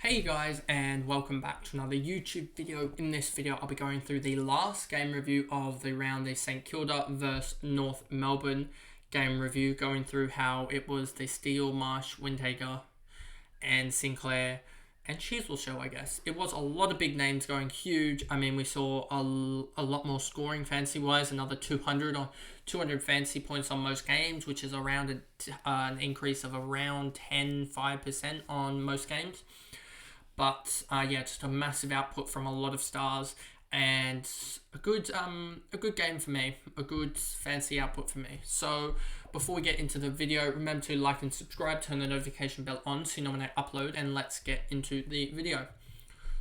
Hey guys, and welcome back to another YouTube video. In this video I'll be going through the last game review of the round, the St Kilda vs North Melbourne game review, going through how it was the STEELE, Marsh, Windhager and Sinclair and Cheezel show, I guess. It was a lot of big names going huge. I mean, we saw a lot more scoring fantasy-wise, another 200 fantasy points on most games, which is around an increase of around 5% on most games. But yeah, just a massive output from a lot of stars and a good game for me, a good fancy output for me. So before we get into the video, remember to like and subscribe, turn the notification bell on so you know when I upload, and let's get into the video.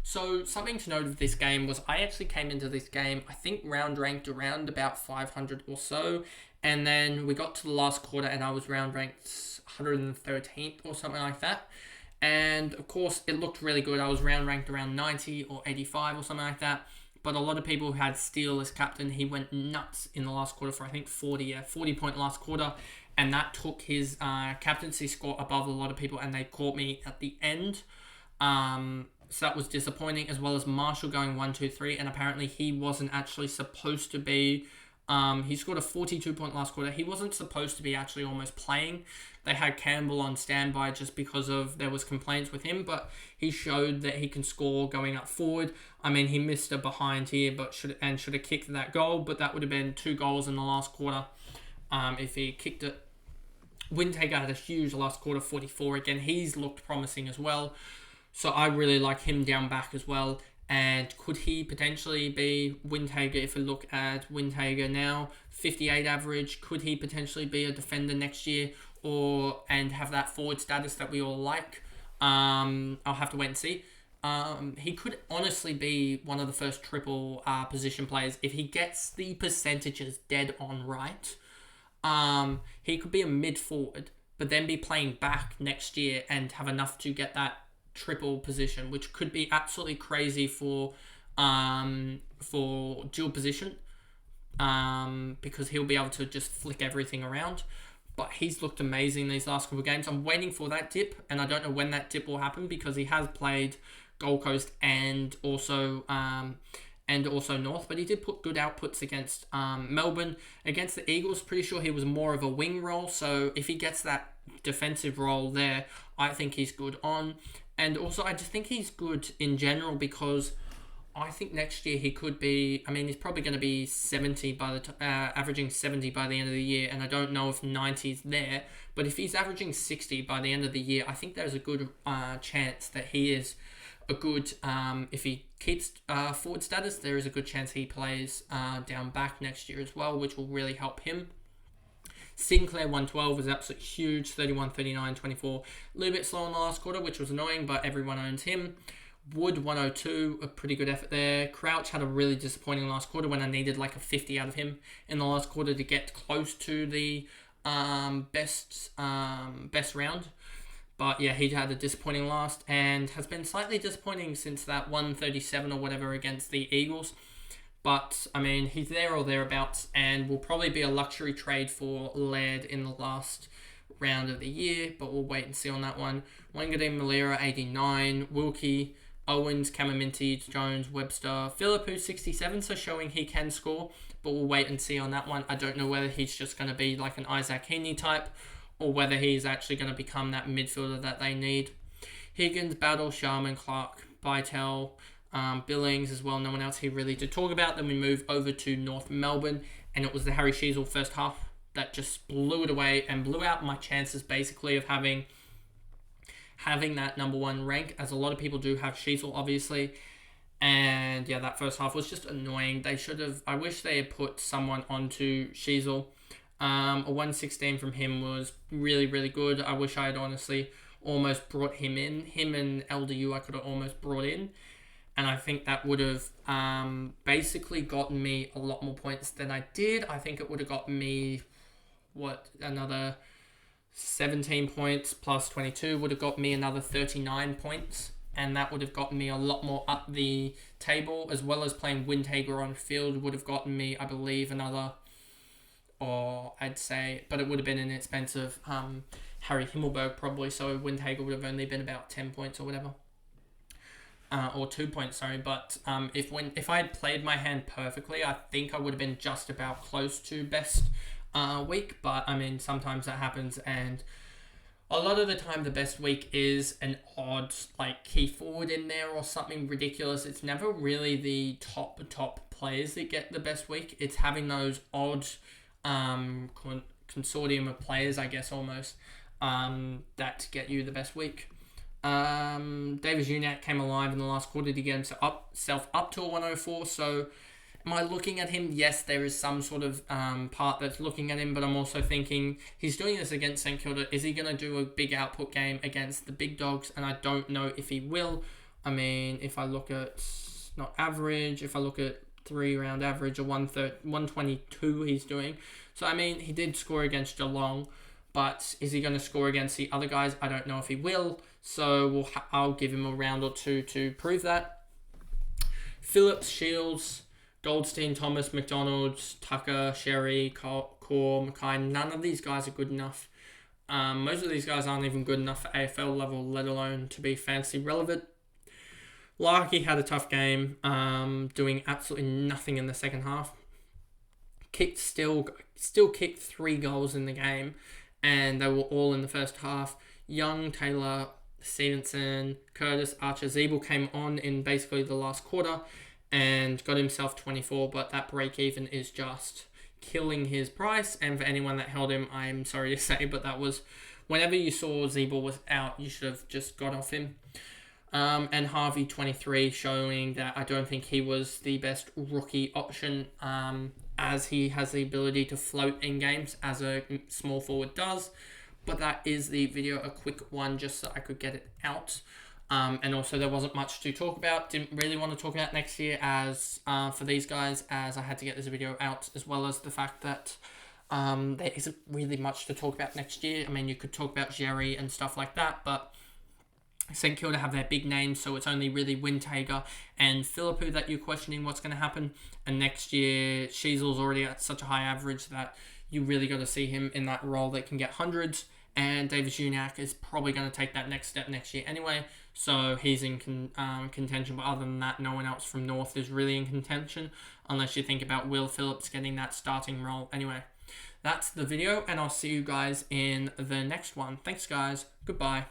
So something to note of this game was I actually came into this game, I think round ranked around about 500 or so, and then we got to the last quarter and I was round ranked 113th or something like that. And of course, it looked really good. I was round ranked around 90 or 85 or something like that. But a lot of people had STEELE as captain. He went nuts in the last quarter for, I think, 40 point last quarter. And that took his captaincy score above a lot of people. And they caught me at the end. So that was disappointing, as well as Marshall going 1, 2, 3. And apparently he wasn't actually supposed to be... he scored a 42 point last quarter. He wasn't supposed to be actually almost playing. They had Campbell on standby just because there was complaints with him, but he showed that he can score going up forward. I mean, he missed a behind here, but should have kicked that goal, but that would have been 2 goals in the last quarter if he kicked it. Windhager had a huge last quarter, 44 again. He's looked promising as well, so I really like him down back as well. And could he potentially be Windhager? If we look at Windhager now, 58 average, could he potentially be a defender next year and have that forward status that we all like? I'll have to wait and see. He could honestly be one of the first triple position players if he gets the percentages dead on right. He could be a mid forward, but then be playing back next year and have enough to get that triple position, which could be absolutely crazy for dual position, because he'll be able to just flick everything around. But he's looked amazing these last couple of games. I'm waiting for that dip, and I don't know when that dip will happen because he has played Gold Coast and also North, but he did put good outputs against Melbourne. Against the Eagles, pretty sure he was more of a wing role, so if he gets that defensive role there, I think he's good on. And also, I just think he's good in general because I think next year he could be... I mean, he's probably going to be 70 averaging 70 by the end of the year, and I don't know if 90 is there. But if he's averaging 60 by the end of the year, I think there's a good chance that he is a good... if he keeps forward status, there is a good chance he plays down back next year as well, which will really help him. Sinclair 112 was absolutely huge, 31, 39, 24. A little bit slow in the last quarter, which was annoying, but everyone owns him. Wood 102, a pretty good effort there. Crouch had a really disappointing last quarter when I needed like a 50 out of him in the last quarter to get close to the best round. But yeah, he had a disappointing last and has been slightly disappointing since that 137 or whatever against the Eagles. But, I mean, he's there or thereabouts and will probably be a luxury trade for Laird in the last round of the year, but we'll wait and see on that one. Wangadeen Malera, 89. Wilkie, Owens, Camaminti, Jones, Webster. Philippou, 67, so showing he can score, but we'll wait and see on that one. I don't know whether he's just going to be like an Isaac Heaney type or whether he's actually going to become that midfielder that they need. Higgins, Battle, Sharman, Clark, Bytel, Billings as well, no one else here really to talk about. Then we move over to North Melbourne, and it was the Harry Cheezel first half that just blew it away and blew out my chances basically of having that number 1 rank, as a lot of people do have Cheezel obviously. And yeah, that first half was just annoying. I wish they had put someone onto Cheezel. A 116 from him was really, really good. I wish I had honestly almost brought him in. Him and LDU I could have almost brought in. And I think that would have basically gotten me a lot more points than I did. I think it would have gotten me, another 17 points plus 22 would have got me another 39 points. And that would have gotten me a lot more up the table, as well as playing Windhager on field would have gotten me, I believe, another... Or I'd say... But it would have been an expensive Harry Himmelberg probably, so Windhager would have only been about 10 points or whatever. or 2 points, sorry. But if I had played my hand perfectly, I think I would have been just about close to best week. But I mean, sometimes that happens, and a lot of the time the best week is an odd like key forward in there or something ridiculous. It's never really the top players that get the best week. It's having those odd consortium of players, I guess, almost, that get you the best week. David Uniacke came alive in the last quarter to get himself up to a 104. So am I looking at him? Yes, there is some sort of part that's looking at him, but I'm also thinking he's doing this against St Kilda. Is he going to do a big output game against the big dogs? And I don't know if he will. I mean, if I look at not average, if I look at 3-round average, or 122 he's doing. So I mean, he did score against Geelong, but is he going to score against the other guys? I don't know if he will. So I'll give him a round or two to prove that. Phillips, Shields, Goldstein, Thomas, McDonald's, Tucker, Sherry, Core, Mackay, none of these guys are good enough. Most of these guys aren't even good enough for AFL level, let alone to be fantasy relevant. Larky had a tough game, doing absolutely nothing in the second half. Still kicked 3 goals in the game, and they were all in the first half. Young, Taylor, Stevenson, Curtis, Archer, Zeeble came on in basically the last quarter and got himself 24, but that break-even is just killing his price. And for anyone that held him, I'm sorry to say, but that was, whenever you saw Zeeble was out, you should have just got off him. And Harvey, 23, showing that I don't think he was the best rookie option, as he has the ability to float in games as a small forward does. But that is the video, a quick one, just so I could get it out. And also there wasn't much to talk about. Didn't really want to talk about next year as for these guys, as I had to get this video out, as well as the fact that there isn't really much to talk about next year. I mean, you could talk about Jerry and stuff like that, but St Kilda have their big names, so it's only really Wintager and Philippou that you're questioning what's going to happen. And next year, Sheasel's already at such a high average that you really got to see him in that role that can get hundreds. And David Uniacke is probably going to take that next step next year anyway, so he's in contention. But other than that, no one else from North is really in contention, unless you think about Will Phillips getting that starting role. Anyway, that's the video, and I'll see you guys in the next one. Thanks, guys. Goodbye.